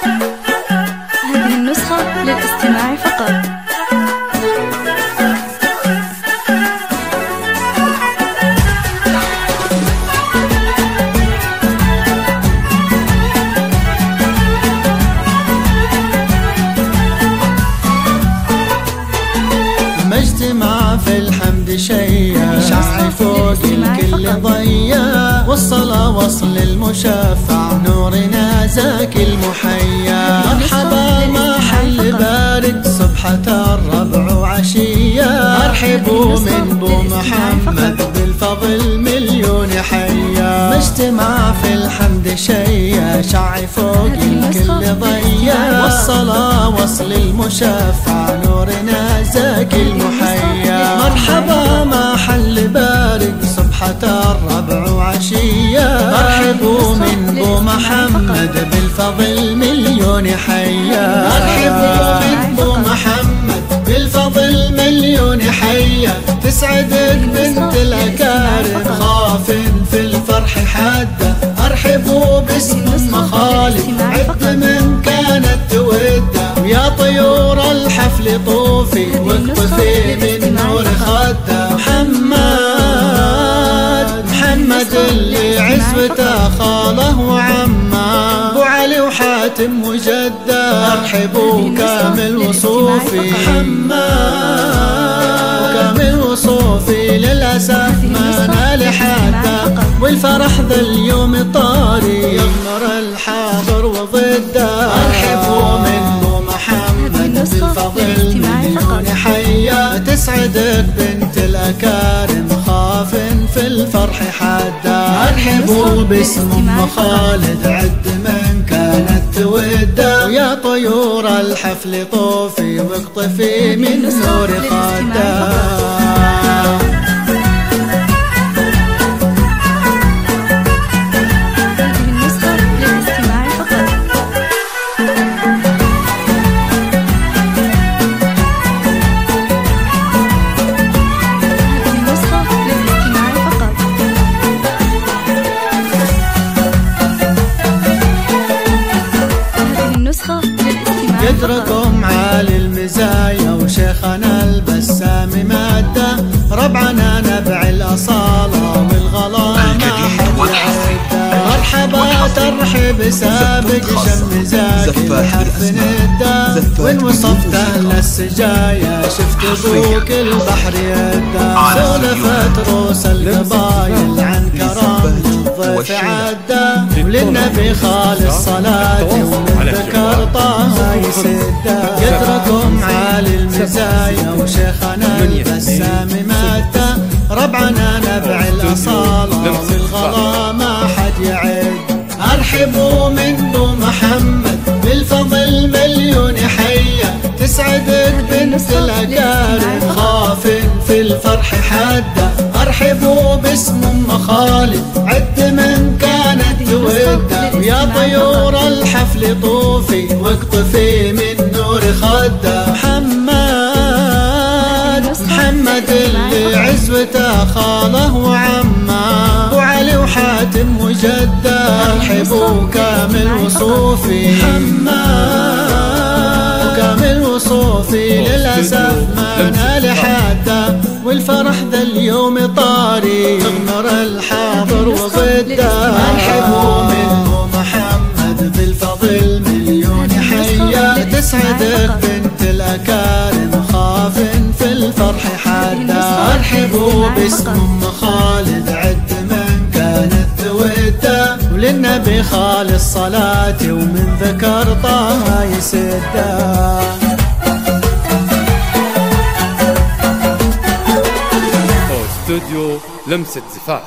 هذه النسخة للاستماع فقط. مجتمع في الحمد شيا شعي فوق الكل ضيا، والصلاة وصل المشفع نورنا زاكي المحيا. مرحبا ما حل بارد صبحة الربع وعشية، ارحبوا من بو محمد بالفضل مليون حيا. مجتمع في الحمد شيا شعي فوق الكل ضيا، والصلاة وصل المشفع نورنا زاكي المحيا. مرحبا ما حل بارد صبحة الربع وعشية، ارحبوا من بو محمد بالفضل مليون حيا. ارحبوا من بو محمد بالفضل مليون حيا. تسعدك بنت الأكارم خاف في الفرح حادة، ارحبوا باسم ام خالد عد من كانت تودة. ويا طيور الحفل طوفي واقطفي من نور خده. محمد اللي عزوته خاله وعمه، ابو علي وحاتم وجده، ارحبوا كامل وصوفي. كامل وصوفي للأسف ما نال حتى، والفرح ذا اليوم طاري يغمر الحاضر وضده. ارحبوا من بو محمد بالفضل مليون حيا. تسعدك بنت الأكارم خاف في الفرح حدا، ارحبوا باسم ام خالد عد من كانت توده. ويا طيور الحفل طوفي واقطفي من نور خده. قدركم عالي المزايا وشيخنا البسام مادة، ربعنا نبع الأصالة والغلا ما حد يعده. مرحبا ترحب سابق شم زاكي الحرف ندة، وين وصفت أهل السجايا شفت ابوك البحر يده. سولفت روس القبايل عن كرام الضيف عده، وللنبي خالص صلاة ومن ذكر طه يسده. قدركم عالي المزايا وشيخنا البسام مادة، ربعنا نبع الأصالة والغلا ما حد يعد. ارحبوا من بو محمد بالفضل مليون حيا. تسعدك بنت الأكارم خاف في الفرح حادة، ارحبوا باسم ام خالد عد من كانت تودة. ويا طيور الحفل طوفي واقطفي من نور خده. محمد اللي عزوته خاله وعمه، ابو علي وحاتم وجده، ارحبوا كامل وصوفي. كامل وصوفي للأسف ما نال حتى، والفرح ذا اليوم طاري يغمر الحاضر وضده. ارحبوا من محمد بالفضل مليون حيا. تسعدك بنت الأكارم خاف في الفرح حدا، ارحبوا باسم ام خالد عد من كانت توده. وللنبي خالص صلاتي ومن ذكر طه يسده. استوديو لمسة زفاف.